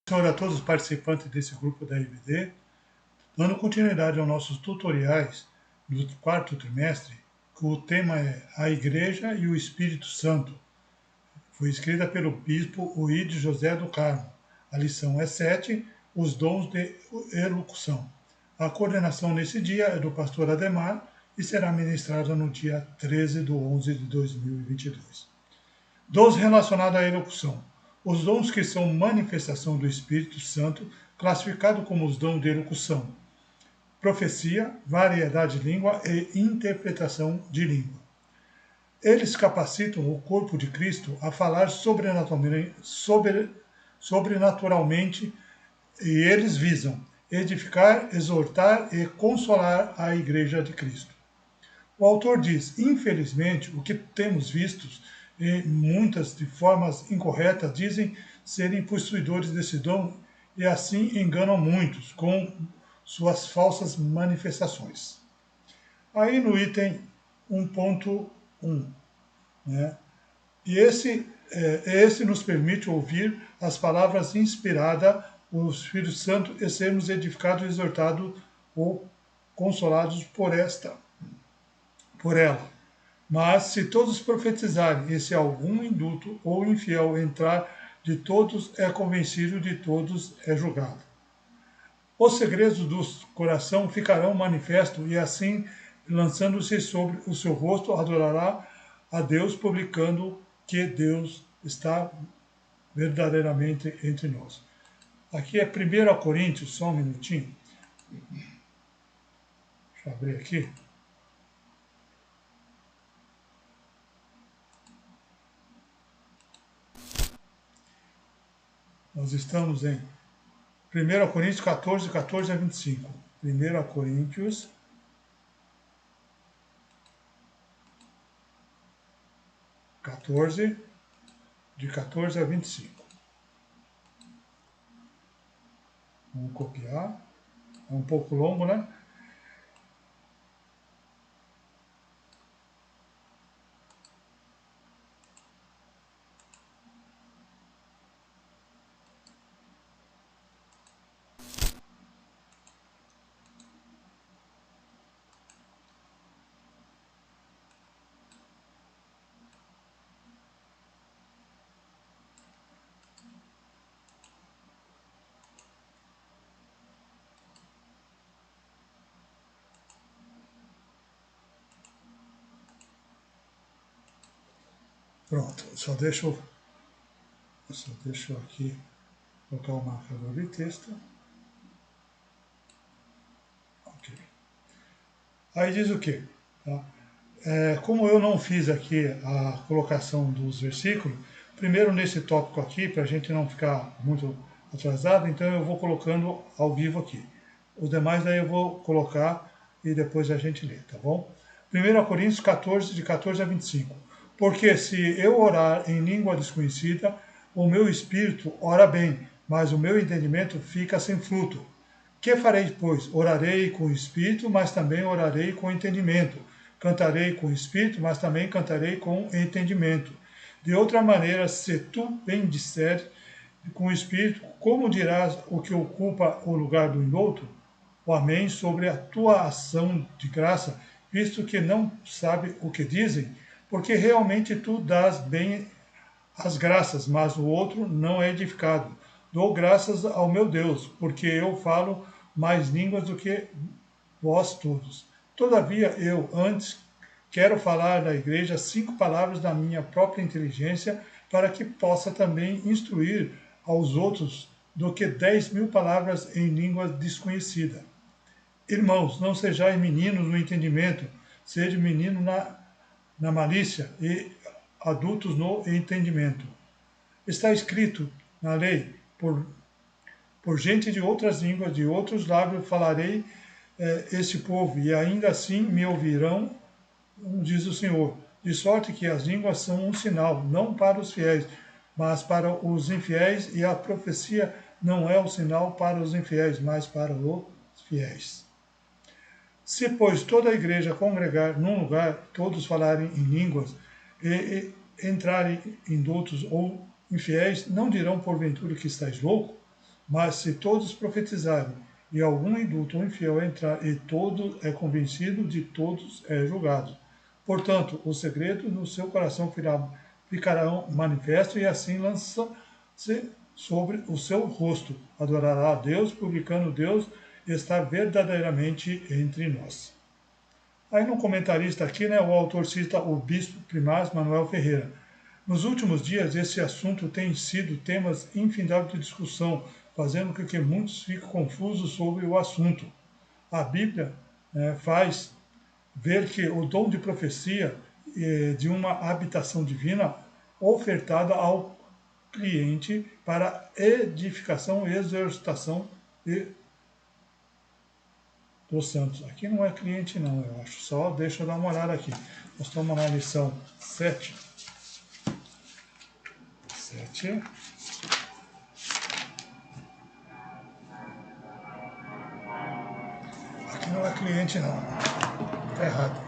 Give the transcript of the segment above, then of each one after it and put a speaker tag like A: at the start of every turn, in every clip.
A: Senhor, a todos os participantes desse grupo da IBD, dando continuidade aos nossos tutoriais do quarto trimestre, o tema é A Igreja e o Espírito Santo. Foi escrita pelo bispo Oide José do Carmo. A lição é 7, os dons de elocução. A coordenação nesse dia é do pastor Ademar e será ministrada no dia 13/11/2022. Dons relacionados à elocução. Os dons que são manifestação do Espírito Santo, classificado como os dons de elocução, profecia, variedade de língua e interpretação de língua. Eles capacitam o corpo de Cristo a falar sobrenaturalmente e eles visam edificar, exortar e consolar a Igreja de Cristo. O autor diz, infelizmente, o que temos visto, e muitas de formas incorretas dizem serem possuidores desse dom e assim enganam muitos com suas falsas manifestações. Aí no item 1.1, né? E esse nos permite ouvir as palavras inspiradas do Espírito Santo e sermos edificados, exortados ou consolados por ela. Mas se todos profetizarem, e se algum induto ou infiel entrar, de todos é convencido, de todos é julgado. Os segredos do coração ficarão manifestos, e assim, lançando-se sobre o seu rosto, adorará a Deus, publicando que Deus está verdadeiramente entre nós. Aqui é 1 Coríntios, só um minutinho. Deixa eu abrir aqui. Nós estamos em 1 Coríntios 14, 14 a 25. 1 Coríntios 14, de 14 a 25. Vamos copiar. É um pouco longo, né? Pronto, só deixo aqui colocar o marcador de texto. Ok. Aí diz o quê? Tá? Como eu não fiz aqui a colocação dos versículos, primeiro nesse tópico aqui, para a gente não ficar muito atrasado, então eu vou colocando ao vivo aqui. Os demais daí eu vou colocar e depois a gente lê, tá bom? 1 Coríntios 14, de 14 a 25. Porque se eu orar em língua desconhecida, o meu espírito ora bem, mas o meu entendimento fica sem fruto. Que farei, pois? Orarei com o espírito, mas também orarei com entendimento. Cantarei com o espírito, mas também cantarei com entendimento. De outra maneira, se tu bem disseres com o espírito, como dirás o que ocupa o lugar do outro? O amém sobre a tua ação de graça, visto que não sabe o que dizem, porque realmente tu dás bem as graças, mas o outro não é edificado. Dou graças ao meu Deus, porque eu falo mais línguas do que vós todos. Todavia, eu antes quero falar da igreja 5 palavras da minha própria inteligência, para que possa também instruir aos outros do que 10.000 palavras em língua desconhecida. Irmãos, não sejais meninos no entendimento, sede menino na malícia e adultos no entendimento. Está escrito na lei, por gente de outras línguas, de outros lábios falarei esse povo, e ainda assim me ouvirão, diz o Senhor. De sorte que as línguas são um sinal, não para os fiéis, mas para os infiéis, e a profecia não é um sinal para os infiéis, mas para os fiéis. Se, pois, toda a igreja congregar num lugar, todos falarem em línguas, e entrarem indultos ou infiéis, não dirão porventura que estáis louco? Mas se todos profetizarem, e algum indulto ou infiel entrar, e todo é convencido, de todos é julgado. Portanto, o segredo no seu coração ficará manifesto, e assim lança-se sobre o seu rosto. Adorará a Deus, publicando Deus está verdadeiramente entre nós. Aí no comentarista aqui, né, o autor cita o bispo primaz Manuel Ferreira. Nos últimos dias, esse assunto tem sido temas infindável de discussão, fazendo com que muitos fiquem confusos sobre o assunto. A Bíblia faz ver que o dom de profecia de uma habitação divina ofertada ao cliente para edificação e exortação dos santos. Aqui não é cliente não, eu acho. Só deixa eu dar uma olhada aqui. Nós estamos na lição 7. 7. Aqui não é cliente não. Está errado.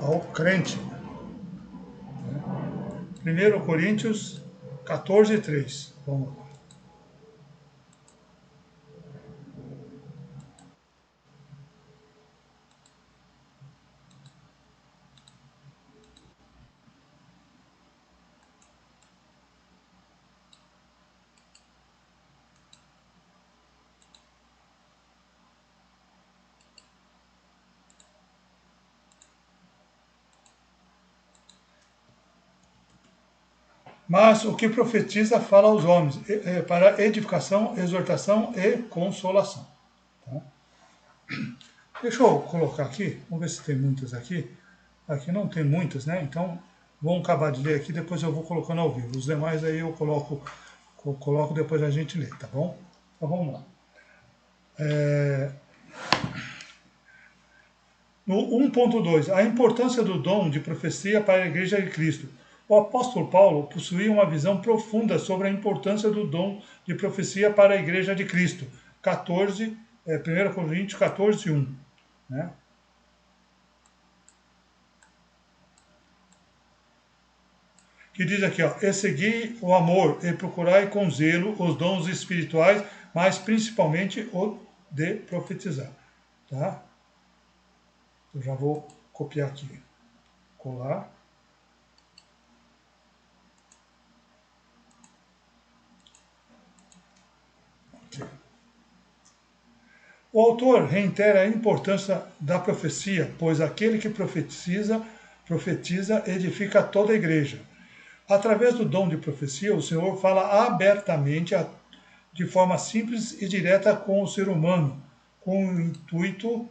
A: Ao crente. 1 Coríntios 14, 3. Vamos lá. Mas o que profetiza fala aos homens, para edificação, exortação e consolação. Tá? Deixa eu colocar aqui, vamos ver se tem muitas aqui. Aqui não tem muitas, né? Então, vamos acabar de ler aqui, depois eu vou colocando ao vivo. Os demais aí eu coloco depois a gente lê, tá bom? Então vamos lá. No 1.2, a importância do dom de profecia para a Igreja de Cristo. O apóstolo Paulo possuía uma visão profunda sobre a importância do dom de profecia para a Igreja de Cristo. 1 Coríntios 14, 1. Né? Que diz aqui, ó, e segui o amor e procurai com zelo os dons espirituais, mas principalmente o de profetizar. Tá? Eu já vou copiar aqui, colar. Okay. O autor reitera a importância da profecia, pois aquele que profetiza edifica toda a igreja. Através do dom de profecia, o Senhor fala abertamente, de forma simples e direta com o ser humano, com o intuito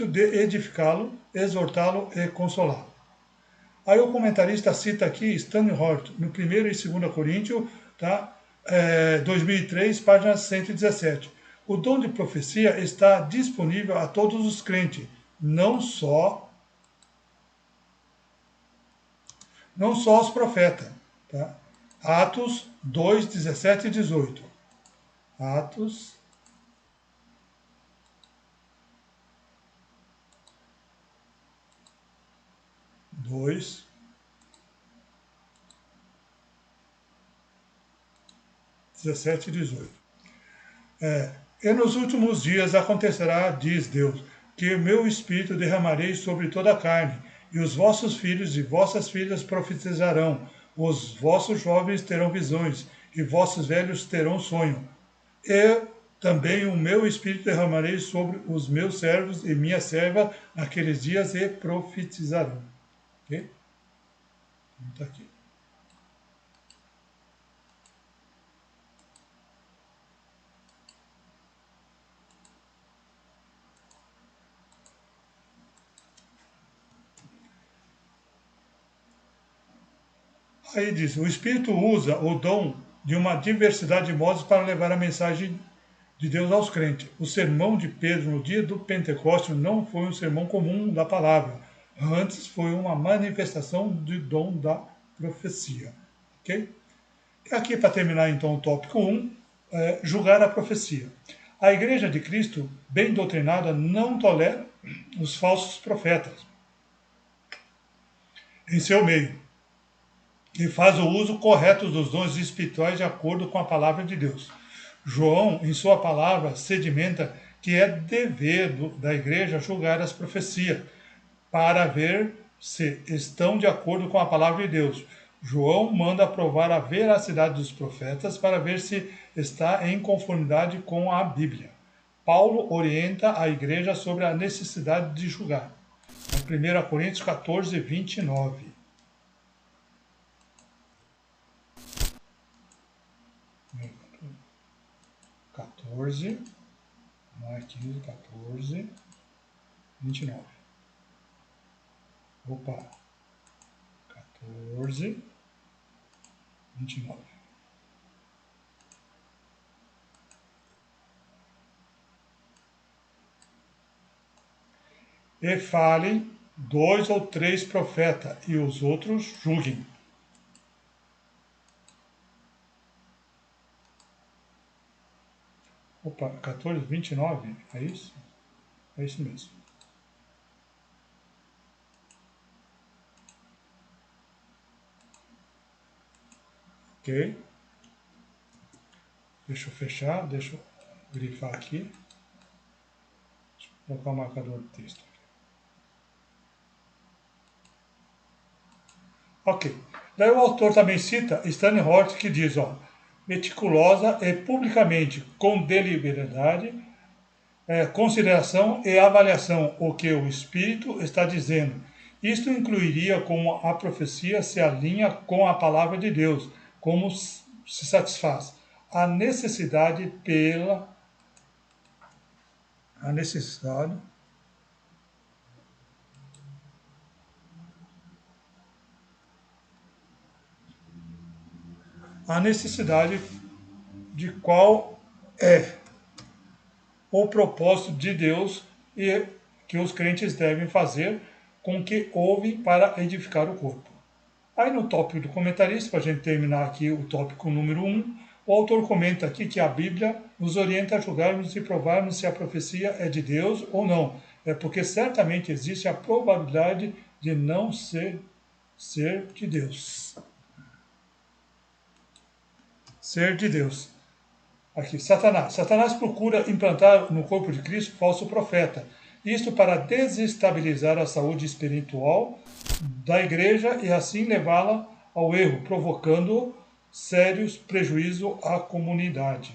A: de edificá-lo, exortá-lo e consolá-lo. Aí o comentarista cita aqui Stanley Hort, no 1 e 2 Coríntios, tá? 2003, página 117. O dom de profecia está disponível a todos os crentes, não só aos profetas. Tá? Atos 2, 17 e 18. Atos 2, 17 e 18. E nos últimos dias acontecerá, diz Deus, que meu espírito derramarei sobre toda a carne, e os vossos filhos e vossas filhas profetizarão, os vossos jovens terão visões, e vossos velhos terão sonho. E também o meu espírito derramarei sobre os meus servos e minha serva naqueles dias e profetizarão. Ok? Está aqui. Aí diz, o Espírito usa o dom de uma diversidade de modos para levar a mensagem de Deus aos crentes. O sermão de Pedro no dia do Pentecostes não foi um sermão comum da palavra, antes foi uma manifestação do dom da profecia. Ok? E aqui, para terminar então o tópico 1, julgar a profecia. A Igreja de Cristo, bem doutrinada, não tolera os falsos profetas em seu meio. e faz o uso correto dos dons espirituais de acordo com a palavra de Deus. João, em sua palavra, sedimenta que é dever da igreja julgar as profecias, para ver se estão de acordo com a palavra de Deus. João manda provar a veracidade dos profetas para ver se está em conformidade com a Bíblia. Paulo orienta a igreja sobre a necessidade de julgar. 1 Coríntios 14, 29. 14, não é 15, 14, 29. Opa, 14, 29. E falem 2 ou 3 profetas, e os outros julguem. Opa, 14, 29, é isso? É isso mesmo. Ok. Deixa eu fechar, deixa eu grifar aqui. Deixa eu colocar o marcador de texto. Ok. Daí o autor também cita Stanley Hort, que diz, meticulosa e publicamente, com deliberadade, consideração e avaliação o que o Espírito está dizendo. Isto incluiria como a profecia se alinha com a palavra de Deus, como se satisfaz a necessidade a necessidade a necessidade de qual é o propósito de Deus e que os crentes devem fazer com o que ouvem para edificar o corpo. Aí no tópico do comentarista, para a gente terminar aqui o tópico número 1, o autor comenta aqui que a Bíblia nos orienta a julgarmos e provarmos se a profecia é de Deus ou não. É porque certamente existe a probabilidade de não ser de Deus. Ser de Deus. Aqui, Satanás. Satanás procura implantar no corpo de Cristo falso profeta. Isto para desestabilizar a saúde espiritual da igreja e assim levá-la ao erro, provocando sérios prejuízos à comunidade.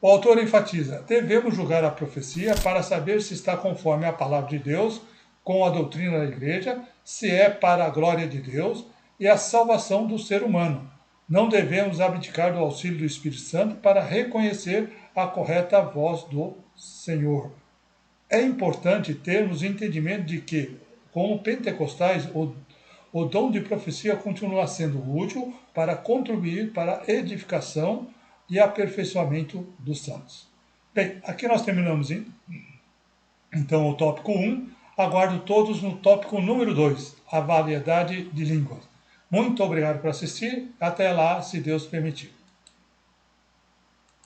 A: O autor enfatiza: devemos julgar a profecia para saber se está conforme a palavra de Deus, com a doutrina da igreja, se é para a glória de Deus e a salvação do ser humano. Não devemos abdicar do auxílio do Espírito Santo para reconhecer a correta voz do Senhor. É importante termos entendimento de que, como pentecostais, o dom de profecia continua sendo útil para contribuir para a edificação e aperfeiçoamento dos santos. Bem, aqui nós terminamos então o tópico 1. Aguardo todos no tópico número 2, a variedade de línguas. Muito obrigado por assistir. Até lá, se Deus permitir.